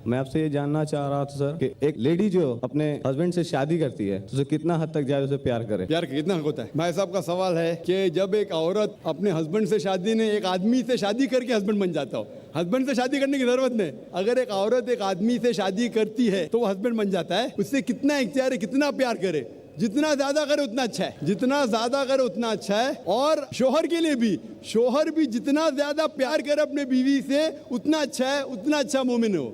मैं आपसे ये जानना चाह रहा था सर कि एक लेडी जो अपने हस्बैंड से शादी करती है तो उसे कितना हद तक जाए उसे प्यार करे? प्यार कितना हक होता है? भाई साहब का सवाल है कि जब एक औरत अपने हस्बैंड से शादी ने एक आदमी से शादी करके हस्बैंड बन जाता हो, हस्बैंड से शादी करने की जरूरत नहीं। अगर एक औरत एक आदमी से शादी करती है तो वो हस्बैंड बन जाता है। उससे कितना इख्तियार है, कितना प्यार करे, जितना ज्यादा करे उतना अच्छा है, जितना ज्यादा करे उतना अच्छा है। और शोहर के लिए भी, शोहर भी जितना ज्यादा प्यार करे अपने बीवी से उतना अच्छा है, उतना अच्छा मोमिन हो।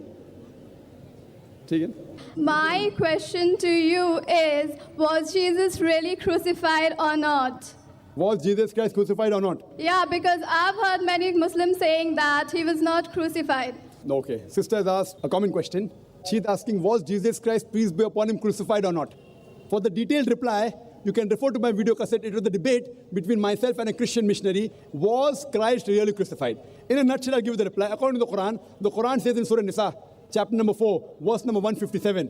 ठीक है। My question to you is, was Jesus really crucified or not? Was Jesus Christ crucified or not? Yeah, because I've heard many Muslims saying that he was not crucified. Okay. Sister has asked a common question. She's asking, was Jesus Christ, peace be upon him, crucified or not? For the detailed reply, you can refer to my video cassette. It was the debate between myself and a Christian missionary. Was Christ really crucified? In a nutshell, I'll give you the reply. According to the Quran says in Surah Nisa, chapter number 4, verse number 157,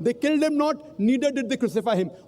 They killed him not, neither did they crucify him.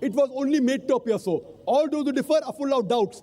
It was only made to appear so. All those who differ are full of doubts.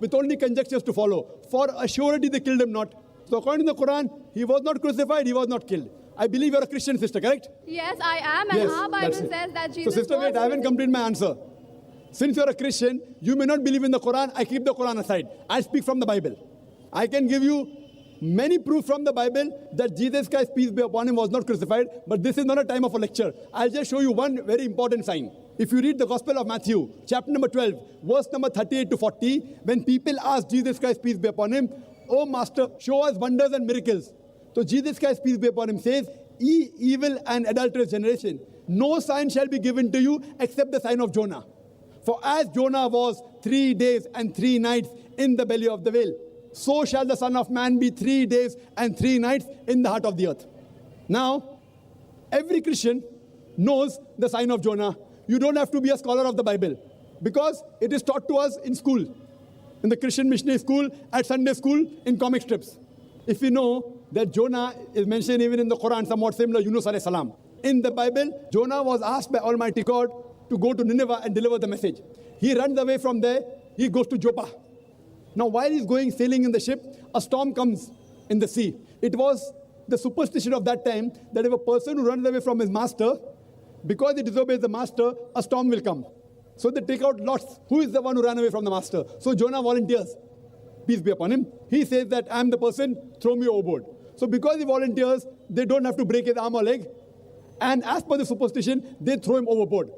with only conjectures to follow. For assuredly they killed him not. So according to the Quran, he was not crucified, he was not killed. I believe you're a Christian sister, correct? Yes, I am, and Yes, our Bible that's it. says that Jesus So sister, was wait, I haven't completed my answer. Since you're a Christian, you may not believe in the Quran. I keep the Quran aside. I speak from the Bible. I can give you many proofs from the Bible that Jesus Christ, peace be upon him, was not crucified. But this is not a time of a lecture. I'll just show you one very important sign. If you read the Gospel of Matthew, chapter number 12, verse number 38 to 40, when people ask Jesus Christ, peace be upon him, "Oh Master, show us wonders and miracles." So Jesus Christ, peace be upon him, says, "Ye evil and adulterous generation, no sign shall be given to you except the sign of Jonah. For as Jonah was 3 days and 3 nights in the belly of the whale, so shall the Son of Man be 3 days and 3 nights in the heart of the earth." Now, every Christian knows the sign of Jonah. You don't have to be a scholar of the Bible because it is taught to us in school, in the Christian missionary school, at Sunday school, in comic strips. If you know that Jonah is mentioned even in the Quran, somewhat similar, Yunus alayhi salam. In the Bible, Jonah was asked by Almighty God to go to Nineveh and deliver the message. He runs away from there, he goes to Joppa. Now, while he's going sailing in the ship, a storm comes in the sea. It was the superstition of that time that if a person who runs away from his master, because he disobeys the master, a storm will come. So they take out lots. Who is the one who ran away from the master? So Jonah volunteers. Peace be upon him. He says that I am the person, throw me overboard. So because he volunteers, they don't have to break his arm or leg. And as per the superstition, they throw him overboard.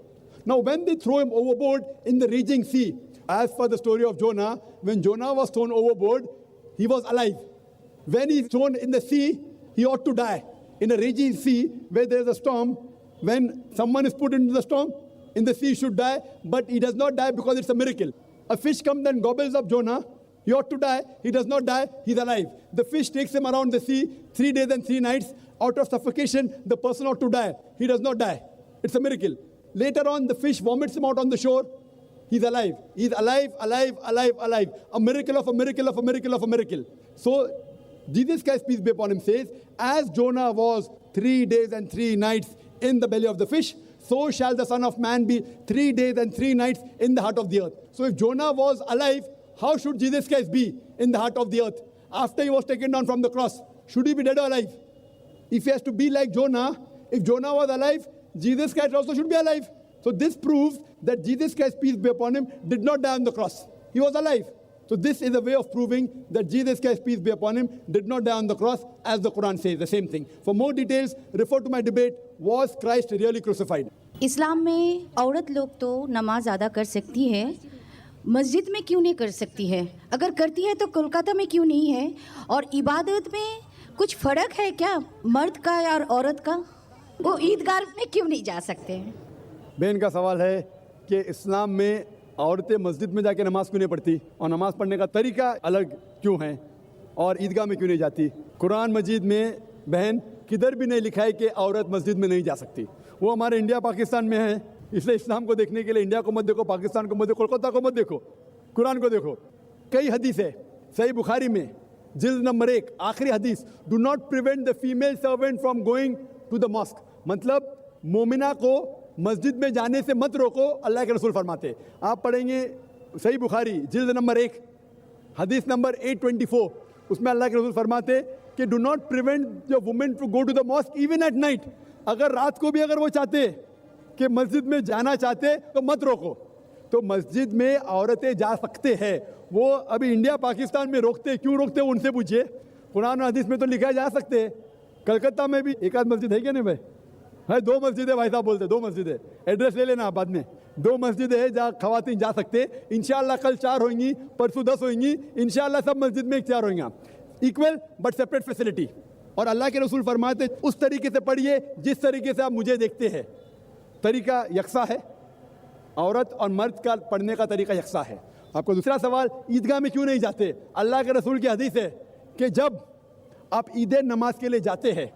Now when they throw him overboard in the raging sea, as per the story of Jonah, when Jonah was thrown overboard, he was alive. When he's thrown in the sea, he ought to die. In a raging sea where there is a storm, when someone is put into the storm, in the sea he should die, but he does not die because it's a miracle. A fish comes and gobbles up Jonah. He ought to die. He does not die. He's alive. The fish takes him around the sea 3 days and 3 nights. Out of suffocation, the person ought to die. He does not die. It's a miracle. Later on, the fish vomits him out on the shore. He's alive. He's alive, alive, alive, alive. A miracle of a miracle of a miracle of a miracle. So, Jesus Christ, peace be upon him, says, as Jonah was 3 days and 3 nights in the belly of the fish, so shall the Son of Man be 3 days and 3 nights in the heart of the earth. So if Jonah was alive, how should Jesus Christ be in the heart of the earth? After he was taken down from the cross, should he be dead or alive? If he has to be like Jonah, if Jonah was alive, Jesus Christ also should be alive. So this proves that Jesus Christ, peace be upon him, did not die on the cross. He was alive. So this is a way of proving that Jesus Christ, peace be upon him, did not die on the cross, as the Quran says, the same thing. For more details, refer to my debate, was Christ really crucified? इस्लाम में औरत लोग तो नमाज अदा कर सकती है, मस्जिद में क्यों नहीं कर सकती है? अगर करती है तो कोलकाता में क्यों नहीं है? और इबादत में कुछ फ़र्क है क्या मर्द का और औरत का? वो ईदगाह में क्यों नहीं जा सकते? बहन का सवाल है कि इस्लाम में औरतें मस्जिद में जाके नमाज क्यों नहीं पढ़ती और नमाज पढ़ने का तरीका अलग क्यों है और ईदगाह में क्यों नहीं जाती? कुरान मजीद में बहन किधर भी नहीं लिखा है कि औरत मस्जिद में नहीं जा सकती। वो हमारे इंडिया पाकिस्तान में है, इसलिए इस्लाम को देखने के लिए इंडिया को मत देखो, पाकिस्तान को मत देखो, कोलकाता को मत देखो, कुरान को देखो। कई हदीस है सही बुखारी में, जिल्द नंबर 1 आखिरी हदीस, do not prevent the female servant from going to the mosque, मतलब मोमिना को मस्जिद में जाने से मत रोको, अल्लाह के रसूल फरमाते। आप पढ़ेंगे सही बुखारी जिल्द नंबर 1 हदीस नंबर 824, उसमें अल्लाह के रसूल फरमाते कि do not prevent your women to go to the mosque even at night. अगर रात को भी अगर वो चाहते कि मस्जिद में जाना चाहते तो मत रोको। तो मस्जिद में औरतें जा सकते हैं। वो अभी इंडिया पाकिस्तान में रोकते, क्यों रोकते उनसे पूछिए। कुरान और हदीस में तो लिखा जा सकते हैं। कलकत्ता में भी एक आध मस्जिद है क्या नहीं भाई? है, 2 मस्जिदें भाई साहब बोलते, 2 मस्जिदें। एड्रेस ले लेना बाद में। 2 मस्जिदें हैं जहाँ खवातीन जा सकते। इंशाल्लाह कल 4 होंगी, परसों 10 होंगी। इंशाल्लाह सब मस्जिद में इख्तियार होंगे, इक्वल बट सेपरेट फैसिलिटी। और अल्लाह के रसूल फरमाते उस तरीके से पढ़िए जिस तरीके से आप मुझे देखते हैं। तरीका यकसा है, औरत और मर्द का पढ़ने का तरीका यकसा है। आपको दूसरा सवाल, ईदगाह में क्यों नहीं जाते? अल्लाह के रसूल की हदीस है कि जब आप ईद नमाज के लिए जाते हैं,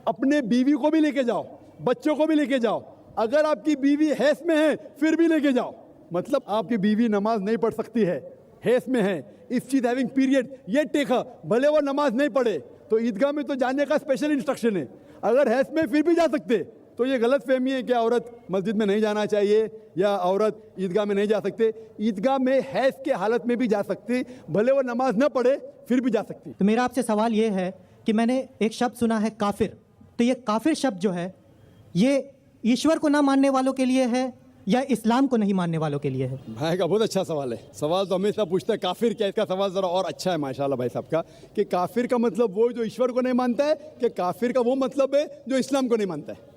अपने बीवी को भी लेके जाओ, बच्चों को भी लेके जाओ। अगर आपकी बीवी हैस में है फिर भी लेके जाओ। मतलब आपकी बीवी नमाज नहीं पढ़ सकती है, हैस में है, if she is having period ये टेक हर, भले वो नमाज नहीं पढ़े तो ईदगाह में तो जाने का स्पेशल इंस्ट्रक्शन है। अगर हैस में फिर भी जा सकते, तो ये गलत फहमी है कि औरत मस्जिद में नहीं जाना चाहिए या औरत ईदगाह में नहीं जा सकते। ईदगाह में हैस के हालत में भी जा सकती, भले वो नमाज न पढ़े फिर भी जा सकती। तो मेरा आपसे सवाल ये है कि मैंने एक शब्द सुना है काफिर, तो ये काफिर शब्द जो है ये ईश्वर को ना मानने वालों के लिए है या इस्लाम को नहीं मानने वालों के लिए है? भाई का बहुत अच्छा सवाल है। सवाल तो हमेशा पूछता है काफिर क्या, इसका सवाल ज़रा और अच्छा है माशाल्लाह भाई साहब का, कि काफिर का मतलब वो जो ईश्वर को नहीं मानता है, कि काफिर का वो मतलब है जो इस्लाम को नहीं मानता है।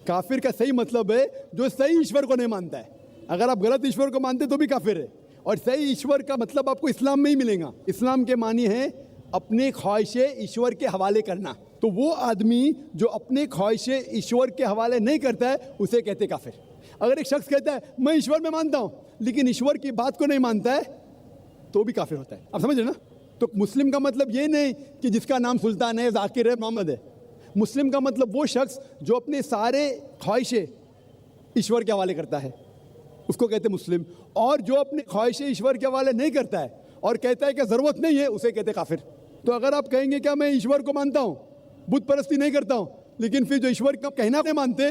काफिर का सही मतलब है जो सही ईश्वर को नहीं मानता है। अगर आप गलत ईश्वर को मानते तो भी काफिर है। और सही ईश्वर का मतलब आपको इस्लाम में ही मिलेगा। इस्लाम के मानी है अपने ख्वाहिशें ईश्वर के हवाले करना। तो वो आदमी जो अपने ख्वाहिशें ईश्वर के हवाले नहीं करता है उसे कहते काफिर। अगर एक शख्स कहता है मैं ईश्वर में मानता हूँ लेकिन ईश्वर की बात को नहीं मानता है तो भी काफिर होता है। आप समझ रहे ना? तो मुस्लिम का मतलब ये नहीं कि जिसका नाम सुल्तान है, जाकिर है, मोहम्मद है। मुस्लिम का मतलब वो शख्स जो अपने सारे ख्वाहिशें ईश्वर के हवाले करता है, उसको कहते मुस्लिम। और जो अपने ख्वाहिशें ईश्वर के हवाले नहीं करता है और कहता है कि ज़रूरत नहीं है, उसे कहते काफिर। तो अगर आप कहेंगे क्या मैं ईश्वर को मानता हूँ, बुत परस्ती नहीं करता हूँ, लेकिन फिर जो ईश्वर का कहना नहीं मानते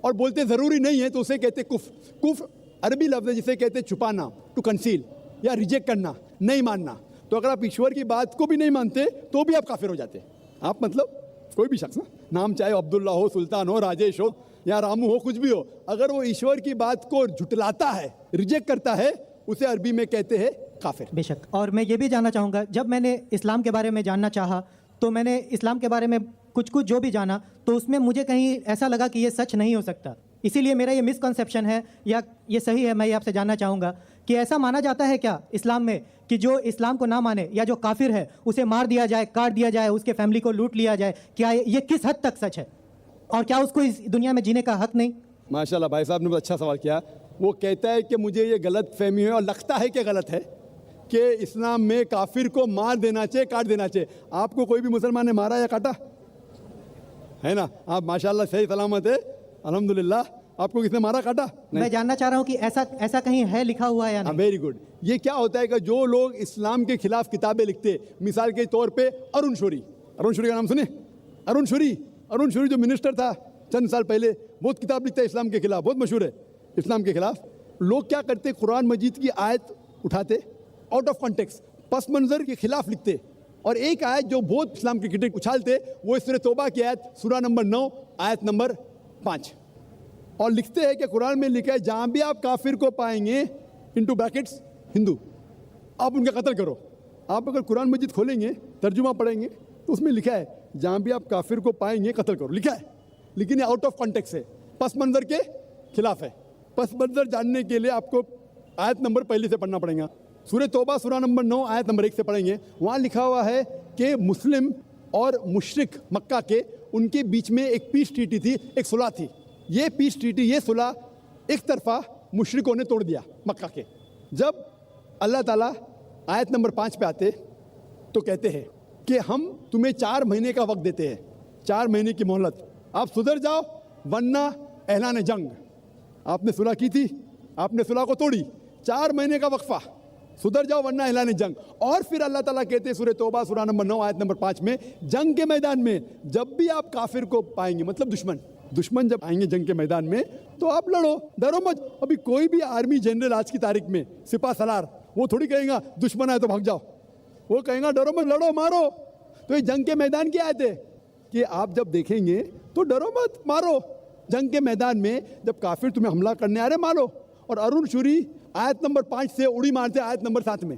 और बोलते ज़रूरी नहीं है, तो उसे कहते कुफ। कुफ अरबी लफ्ज़ है जिसे कहते छुपाना, टू कंसील या रिजेक्ट करना, नहीं मानना। तो अगर आप ईश्वर की बात को भी नहीं मानते तो भी आप काफिर हो जाते। आप मतलब कोई भी शख्स ना, नाम चाहे अब्दुल्ला हो, सुल्तान हो, राजेश हो या रामू हो, कुछ भी हो, अगर वो ईश्वर की बात को झुटलाता है, रिजेक्ट करता है, उसे अरबी में कहते हैं काफिर। बेशक। और मैं ये भी जानना चाहूँगा, जब मैंने इस्लाम के बारे में जानना चाहा तो मैंने इस्लाम के बारे में कुछ कुछ जो भी जाना तो उसमें मुझे कहीं ऐसा लगा कि ये सच नहीं हो सकता। इसीलिए मेरा ये मिसकंसेप्शन है या ये सही है, मैं ये आपसे जानना चाहूँगा कि ऐसा माना जाता है क्या इस्लाम में कि जो इस्लाम को ना माने या जो काफिर है उसे मार दिया जाए, काट दिया जाए, उसके फैमिली को लूट लिया जाए? क्या ये किस हद तक सच है और क्या उसको इस दुनिया में जीने का हक नहीं? माशाल्लाह भाई साहब ने बहुत अच्छा सवाल किया। वो कहता है कि मुझे ये गलत फहमी है और लगता है कि गलत है कि इस्लाम में काफिर को मार देना चाहिए, काट देना चाहिए। आपको कोई भी मुसलमान ने मारा या काटा है ना? आप माशाल्लाह सही सलामत है, अल्हम्दुलिल्लाह। आपको किसने मारा, काटा? मैं जानना चाह रहा हूँ कि ऐसा कहीं है लिखा हुआ है या नहीं? Very good. ये क्या होता है कि जो लोग इस्लाम के खिलाफ किताबें लिखते, मिसाल के तौर पे अरुण शौरी का नाम सुने? अरुण शौरी जो मिनिस्टर था चंद साल पहले, बहुत किताब लिखता है इस्लाम के खिलाफ, बहुत मशहूर है इस्लाम के खिलाफ। लोग क्या करते, कुरान मजीद की आयत उठाते, आउट ऑफ कॉन्टेक्स्ट, पस मंजर के खिलाफ लिखते, और एक आयत जो बहुत इस्लाम की क्रिटिक उछालते, वो सूरह तौबा की आयत, सूरा नंबर 9 आयत नंबर 5, और लिखते हैं कि कुरान में लिखा है जहाँ भी आप काफिर को पाएंगे, इनटू ब्रैकेट्स हिंदू, आप उनका कत्ल करो। आप अगर कुरान मजीद खोलेंगे, तर्जुमा पढ़ेंगे, तो उसमें लिखा है जहाँ भी आप काफिर को पाएंगे कत्ल करो, लिखा है। लेकिन ये आउट ऑफ कॉन्टेक्स्ट है, पस मंजर के खिलाफ है। पस मंजर जानने के लिए आपको आयत नंबर पहले से पढ़ना पड़ेगा। सूरह तौबा सूरा नंबर 9 आयत नंबर 1 से पढ़ेंगे। वहाँ लिखा हुआ है कि मुस्लिम और मुशरिक मक्का के, उनके बीच में एक पीस ट्रीटी थी, एक सुलह थी। ये पीस ट्रीटी, ये सुलह एक तरफा मुशरिकों ने तोड़ दिया मक्का के। जब अल्लाह ताला आयत नंबर 5 पे आते तो कहते हैं कि हम तुम्हें 4 महीने का वक्त देते हैं, 4 महीने की मोहलत, आप सुधर जाओ वरना ऐलान जंग। आपने सुलह की थी, आपने सुलह को तोड़ी, 4 महीने का वक्फा, सुधर जाओ वरना ऐलान जंग। और फिर अल्लाह ताला कहते हैं सूरह तौबा सूरा नंबर 9 आयत नंबर 5 में, जंग के मैदान में जब भी आप काफिर को पाएंगे, मतलब दुश्मन जब आएंगे जंग के मैदान में, तो आप लड़ो, डरो मत। अभी कोई भी आर्मी जनरल आज की तारीख में, सिपा सलार, वो थोड़ी कहेगा दुश्मन आए तो भाग जाओ। वो कहेगा डरो मत, लड़ो, मारो। तो ये जंग के मैदान की आयत है कि आप जब देखेंगे तो डरो मत, मारो। जंग के मैदान में जब काफिर तुम्हें हमला करने आ रहे, मारो। और अरुण शूरी आयत नंबर 5 से उड़ी मारते आयत नंबर 7 में।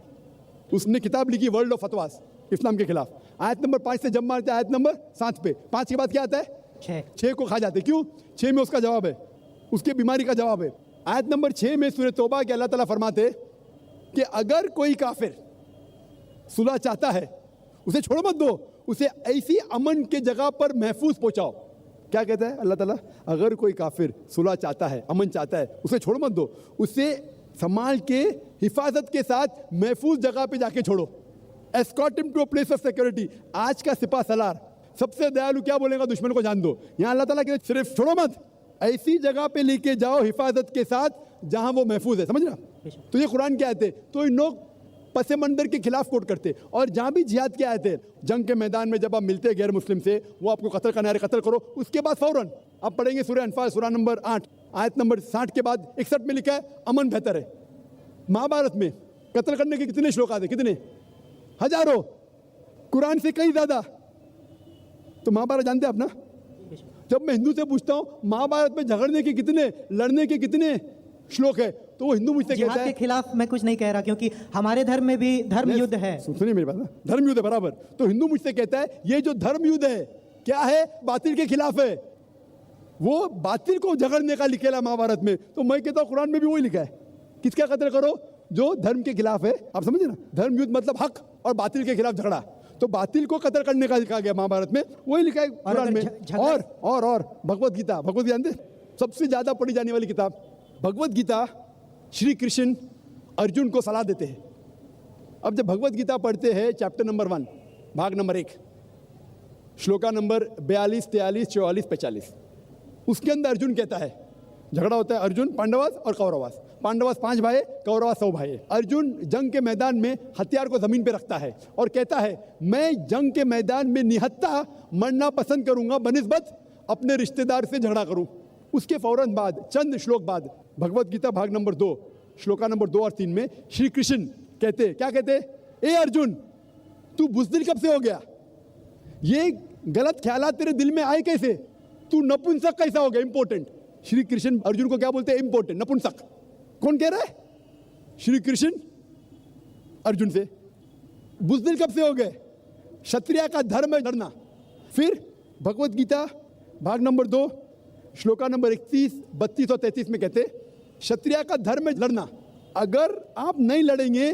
उसने किताब लिखी वर्ल्ड ऑफ फतवास इस्लाम के खिलाफ, आयत नंबर 5 से जब मारते आयत नंबर 7 पे। 5 के बाद क्या आता है? 6 को खा जाते। क्यों? 6 में उसका जवाब है, उसकी बीमारी का जवाब है। आयत नंबर 6 में सूरह तौबा के अल्लाह ताला फरमाते कि अगर कोई काफिर सुलह चाहता है, उसे छोड़ मत दो, उसे ऐसी अमन के जगह पर महफूज पहुंचाओ। क्या कहता है अल्लाह ताला? अगर कोई काफिर सुलह चाहता है, अमन चाहता है, उसे छोड़ मत दो, उसे संभाल के हिफाजत के साथ महफूज जगह पे जाके छोड़ो। Escort him to a place of security. आज का सिपा सलार सबसे दयालु क्या बोलेगा? दुश्मन को जान दो। यहाँ अल्लाह ताला कहते सिर्फ छोड़ो मत, ऐसी जगह पे लेके जाओ हिफाजत के साथ जहां वो महफूज है। समझ रहा? तो ये कुरान की आयत है। तो इन लोग पसे मंदर के खिलाफ कोट करते, और जहां भी जिहाद की आयत है, जंग के मैदान में जब आप मिलते गैर मुस्लिम से, वो आपको कत्ल करना है, कत्ल करो। उसके बाद फौरन आप पढ़ेंगे सूरह अनफाल सूरह नंबर 8 आयत नंबर 60 के बाद 61 में लिखा है अमन बेहतर है। महाभारत में कत्ल करने के कितने श्लोक आते? कितने? हजारों, कुरान से कई ज्यादा। तो महाभारत जानते हैं आप ना? जब मैं हिंदू से पूछता हूं महाभारत में झगड़ने के कितने, लड़ने के कितने श्लोक है, तो वो हिंदू मुझसे कहता जिहाद है। के खिलाफ मैं कुछ नहीं कह रहा, क्योंकि हमारे धर्म में भी धर्म युद्ध है। सुनिए मेरी बात ना, धर्म युद्ध है बराबर। तो हिंदू मुझसे कहता है ये जो धर्म युद्ध है क्या है? बातिल के खिलाफ है। वो बातिल को झगड़ने का लिखेला महाभारत में। तो मैं कहता हूँ कुरान में भी वही लिखा है, किसका कत्ल करो? जो धर्म के खिलाफ है। आप समझे ना? धर्म युद्ध मतलब हक और बातिल के खिलाफ झगड़ा। तो बातिल को कत्ल करने का लिखा गया महाभारत में, वही लिखा है कुरान में। और भगवत गीता, भगवत गीता जानते? सबसे ज्यादा पढ़ी जाने वाली किताब भगवत गीता। श्री कृष्ण अर्जुन को सलाह देते हैं। अब जब भगवत गीता पढ़ते हैं चैप्टर नंबर 1 भाग नंबर 1 श्लोका नंबर 42, 43, 44, 45, उसके अंदर अर्जुन कहता है, झगड़ा होता है अर्जुन पांडवास और कौरवास। पांडवास 5 भाई, कौरवास 100 भाई। अर्जुन जंग के मैदान में हथियार को जमीन पे रखता है और कहता है मैं जंग के मैदान में निहत्था मरना पसंद करूंगा बनिस्बत अपने रिश्तेदार से झगड़ा करूं। उसके फौरन बाद, चंद श्लोक बाद, भगवत गीता भाग नंबर 2 श्लोका नंबर 2 और 3 में श्री कृष्ण कहते, क्या कहते? ए अर्जुन, तू बुज़दिल कब से हो गया? ये गलत ख्यालात तेरे दिल में आए कैसे? तू नपुंसक कैसा हो गया? इंपॉर्टेंट। श्री कृष्ण अर्जुन को क्या बोलते हैं? इंपॉर्टेंट, नपुंसक। कौन कह रहा है? श्री कृष्ण अर्जुन से। बुज़दिल कब से हो गए? क्षत्रिय का धर्म है लड़ना। फिर भगवत गीता भाग नंबर 2 श्लोका नंबर 31, 32 और 33 में कहते क्षत्रिय का धर्म है लड़ना। अगर आप नहीं लड़ेंगे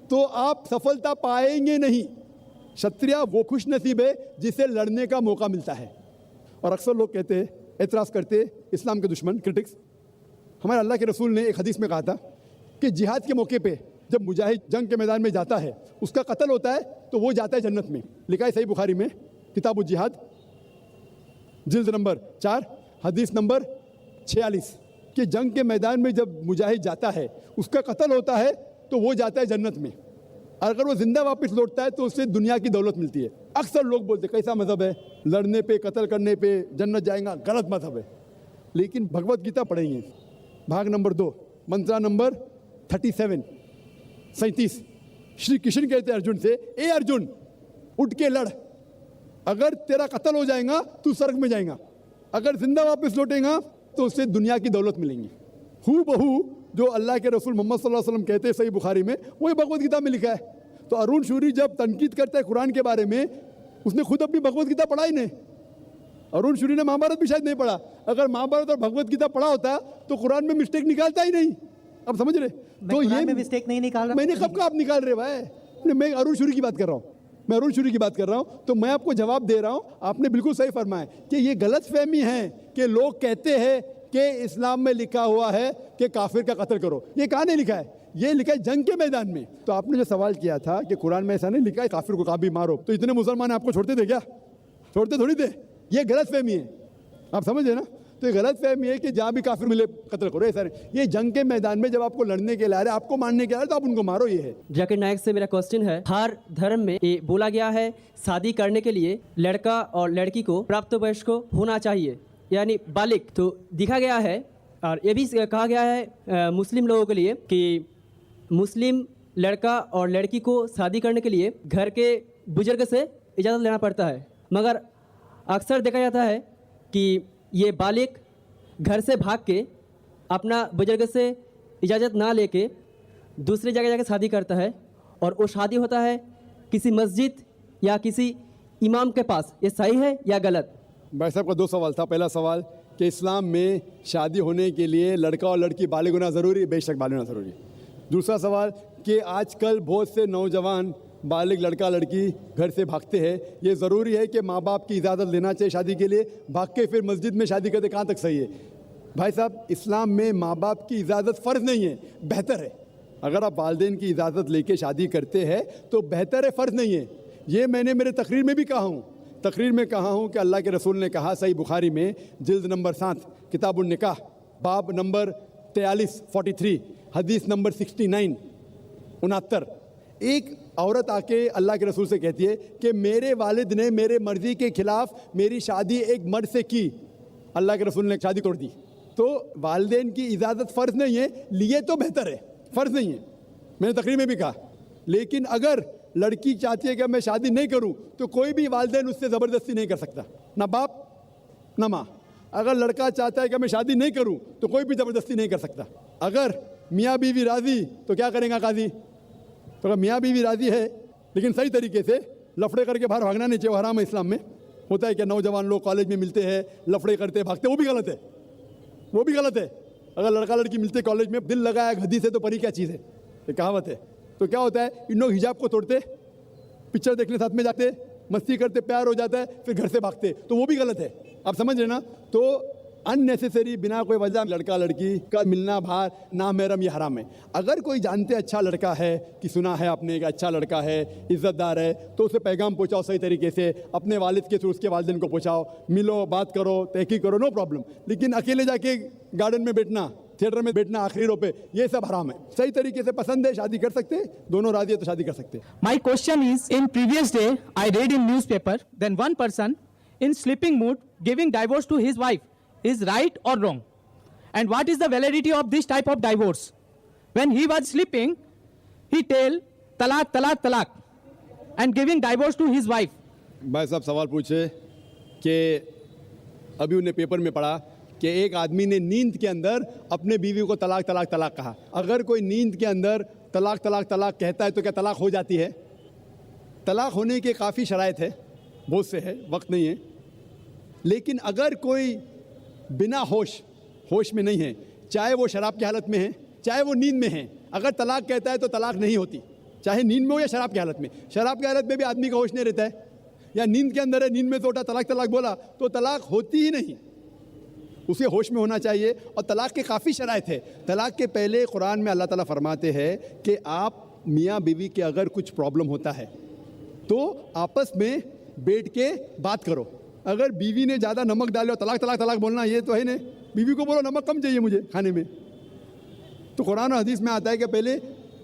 तो आप सफलता पाएंगे नहीं। क्षत्रिय वो खुश नसीब है जिसे लड़ने का मौका मिलता है। और अक्सर लोग कहते, एतराज़ करते, इस्लाम के दुश्मन, क्रिटिक्स, हमारे अल्लाह के रसूल ने एक हदीस में कहा था कि जिहाद के मौके पे जब मुजाहिद जंग के मैदान में जाता है, उसका कत्ल होता है तो वो जाता है जन्नत में। लिखा है सही बुखारी में किताब जिहाद जिल्द नंबर 4 हदीस नंबर 46 कि जंग के मैदान में जब मुजाहिद जाता है, उसका कत्ल होता है तो वो जाता है जन्नत में। और अगर वो जिंदा वापस लौटता है तो उससे दुनिया की दौलत मिलती है। अक्सर लोग बोलते कैसा मजहब है, लड़ने पे, कत्ल करने पे जन्नत जाएगा? गलत मजहब है। लेकिन भगवत गीता पढ़ेंगे भाग नंबर 2 मंत्रा नंबर 37 श्री कृष्ण कहते हैं अर्जुन से, ए अर्जुन, उठ के लड़। अगर तेरा कत्ल हो जाएगा तू स्वर्ग में जाएगा, अगर जिंदा वापस लौटेगा तो उससे दुनिया की दौलत मिलेंगी। हू बहू जो अल्लाह के रसूल मोहम्मद सल्लल्लाहु अलैहि वसल्लम कहते हैं सही बुखारी में, वही भगवत गीता में लिखा है। तो अरुण शूरी जब तनकीद करता है कुरान के बारे में, उसने खुद अपनी भगवत गीता पढ़ा ही नहीं। अरुण शूरी ने महाभारत भी शायद नहीं पढ़ा। अगर महाभारत और भगवत गीता पढ़ा होता तो कुरान में मिस्टेक निकालता ही नहीं। अब समझ रहे? तो ये मिस्टेक नहीं निकाल रहा। मैंने कब का आप निकाल रहे भाई? मैं अरुण शूरी की बात कर रहा हूँ, मैं अरुण शूरी की बात कर रहा हूँ। तो मैं आपको जवाब दे रहा हूँ, आपने बिल्कुल सही फरमाया कि ये गलत फहमी है कि लोग कहते हैं कि इस्लाम में लिखा हुआ है कि काफिर का कत्ल करो। ये कहाँ नहीं लिखा है? ये लिखा है जंग के मैदान में। तो आपने जो सवाल किया था कि कुरान में ऐसा नहीं लिखा है काफिर को कभी मारो, तो इतने मुसलमान आपको छोड़ते थे क्या? छोड़ते थोड़ी थे। ये गलत फहमी है, आप समझे ना? तो ये गलत फहमी है कि जहाँ भी काफिर मिले कत्ल करो, ऐसा नहीं। ये जंग के मैदान में जब आपको लड़ने के लिए आ रहे, आपको मारने के लिए आ रहे, तो आप उनको मारो। ये है। जाकिर नायक से मेरा क्वेश्चन है, हर धर्म में ये बोला गया है शादी करने के लिए लड़का और लड़की को प्राप्त वयस्क होना चाहिए, यानी बालिग। तो दिखा गया है और ये भी कहा गया है मुस्लिम लोगों के लिए कि मुस्लिम लड़का और लड़की को शादी करने के लिए घर के बुजुर्ग से इजाज़त लेना पड़ता है, मगर अक्सर देखा जाता है कि ये बालिग घर से भाग के अपना बुजुर्ग से इजाज़त ना लेके दूसरी जगह जाकर शादी करता है, और वो शादी होता है किसी मस्जिद या किसी इमाम के पास। ये सही है या गलत? भाई साहब का दो सवाल था। पहला सवाल कि इस्लाम में शादी होने के लिए लड़का और लड़की बालिग होना ज़रूरी, बेशक बालिग होना ज़रूरी। दूसरा सवाल कि आजकल बहुत से नौजवान बालिग लड़का लड़की घर से भागते हैं, ये ज़रूरी है कि माँ बाप की इजाज़त लेना चाहिए शादी के लिए, भाग के फिर मस्जिद में शादी करते, कहाँ तक सही है? भाई साहब, इस्लाम में माँ बाप की इजाज़त फ़र्ज़ नहीं है, बेहतर है। अगर आप वालिदैन की इजाज़त लेके शादी करते हैं तो बेहतर है, फ़र्ज़ नहीं है। ये मैंने मेरे तकरीर में भी कहा हूँ। तकरीर में कहा हूँ कि अल्लाह के रसूल ने कहा, सही बुखारी में जिल्द नंबर 7 किताबुन निकाह बाब नंबर 43 हदीस नंबर 69 एक औरत आके अल्लाह के रसूल से कहती है कि मेरे वालिद ने मेरे मर्ज़ी के ख़िलाफ़ मेरी शादी एक मर्द से की, अल्लाह के रसूल ने शादी तोड़ दी। तो वालिदैन की इजाज़त फ़र्ज़ नहीं है, लिए तो बेहतर है, फ़र्ज़ नहीं है, मैंने तकरीर में भी कहा। लेकिन अगर लड़की चाहती है कि मैं शादी नहीं करूं तो कोई भी वालिदैन उससे ज़बरदस्ती नहीं कर सकता, ना बाप ना माँ। अगर लड़का चाहता है कि मैं शादी नहीं करूं तो कोई भी ज़बरदस्ती नहीं कर सकता। अगर मियाँ बीवी राज़ी तो क्या करेगा काजी? तो अगर मियाँ बीवी राज़ी है लेकिन सही तरीके से, लफड़े करके बाहर भागना नहीं चाहिए, वो हराम है इस्लाम में। होता है कि नौजवान लोग कॉलेज में मिलते हैं, लफड़े करते भागते, वो भी गलत है, वो भी गलत है। अगर लड़का लड़की मिलते कॉलेज में, दिल लगाया गधी से तो परी क्या चीज़ है, ये कहावत है। तो क्या होता है, इन लोग हिजाब को तोड़ते, पिक्चर देखने साथ में जाते, मस्ती करते, प्यार हो जाता है, फिर घर से भागते, तो वो भी गलत है। आप समझ रहे ना? तो अननेसेसरी बिना कोई वजह लड़का लड़की का मिलना बाहर नामहरम, ये हराम है। अगर कोई जानते अच्छा लड़का है कि सुना है आपने कि अच्छा लड़का है, इज़्ज़तदार है, तो उसे पैगाम पहुंचाओ सही तरीके से, अपने वालिद के थ्रू उसके वालिदैन को पहुंचाओ, मिलो, बात करो, तहकीक करो, नो प्रॉब्लम। लेकिन अकेले जाके गार्डन में बैठना, थिएटर में बैठना आखिरी रो पे, ये सब हराम है। सही तरीके से पसंद है, शादी कर सकते, दोनों राजी है तो शादी कर सकते। My question is, in previous day, I read in newspaper, then one person in sleeping mood giving divorce to his wife is right or wrong? And what is the validity of this type of divorce? When he was sleeping, he tell talak, talak, talak, and giving divorce to his wife. भाई साहब सवाल पूछे कि अभी उन्हें paper में पढ़ा कि एक आदमी ने नींद के अंदर अपने बीवी को तलाक तलाक तलाक कहा। अगर कोई नींद के अंदर तलाक तलाक तलाक कहता है तो क्या तलाक हो जाती है? तलाक होने के काफ़ी शराइत है, बहुत से है, वक्त नहीं है। लेकिन अगर कोई बिना होश में नहीं है, चाहे वो शराब की हालत में है, चाहे वो नींद में है, अगर तलाक कहता है तो तलाक नहीं होती, चाहे नींद में हो या शराब की हालत में। शराब की हालत में भी आदमी का होश नहीं रहता है, या नींद के अंदर है, नींद में तो उठा तलाक तलाक बोला तो तलाक होती ही नहीं, उसे होश में होना चाहिए। और तलाक के काफ़ी शराइत है। तलाक के पहले कुरान में अल्लाह ताला फरमाते हैं कि आप मियाँ बीवी के अगर कुछ प्रॉब्लम होता है तो आपस में बैठ के बात करो। अगर बीवी ने ज़्यादा नमक डाले और तलाक तलाक तलाक बोलना, ये तो है नहीं। बीवी को बोलो नमक कम चाहिए मुझे खाने में, तो कुरान और हदीस में आता है कि पहले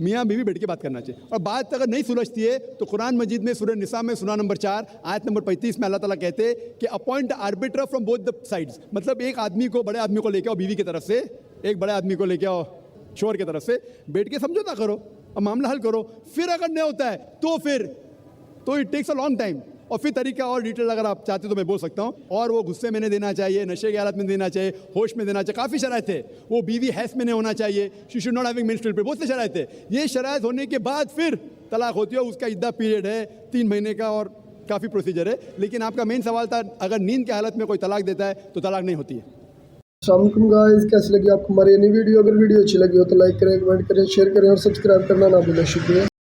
मियाँ बीवी बैठ के बात करना चाहिए। और बात अगर नहीं सुलझती है तो कुरान मजीद में सूरह निसा में सूरा नंबर 4 आयत नंबर 35 में अल्लाह ताला कहते हैं कि appoint arbiter from both the sides. मतलब एक आदमी को, बड़े आदमी को लेके आओ बीवी की तरफ से, एक बड़े आदमी को लेके आओ शोहर की तरफ से, बैठ के समझौता करो और मामला हल करो। फिर अगर नहीं होता है तो it takes a long time. और फिर तरीका और डिटेल अगर आप चाहते तो मैं बोल सकता हूँ। और वो गुस्से में नहीं देना चाहिए, नशे की हालत में देना चाहिए, होश में देना चाहिए, काफ़ी शराइत है। वो बीवी हैस में नहीं होना चाहिए, she should not having menstrual period, बहुत से शराइत है। ये शराइत होने के बाद फिर तलाक होती है, उसका इद्दा पीरियड है 3 महीने का और काफ़ी प्रोसीजर है। लेकिन आपका मेन सवाल था, अगर नींद की हालत में कोई तलाक देता है तो तलाक नहीं होती है। अस्सलामुअलैकुम गाइस, कैसी लगी आपको हमारी ये नई वीडियो? अगर वीडियो अच्छी लगी हो तो लाइक करें, कमेंट करें, शेयर करें और सब्सक्राइब करना ना भूलें। शुक्रिया।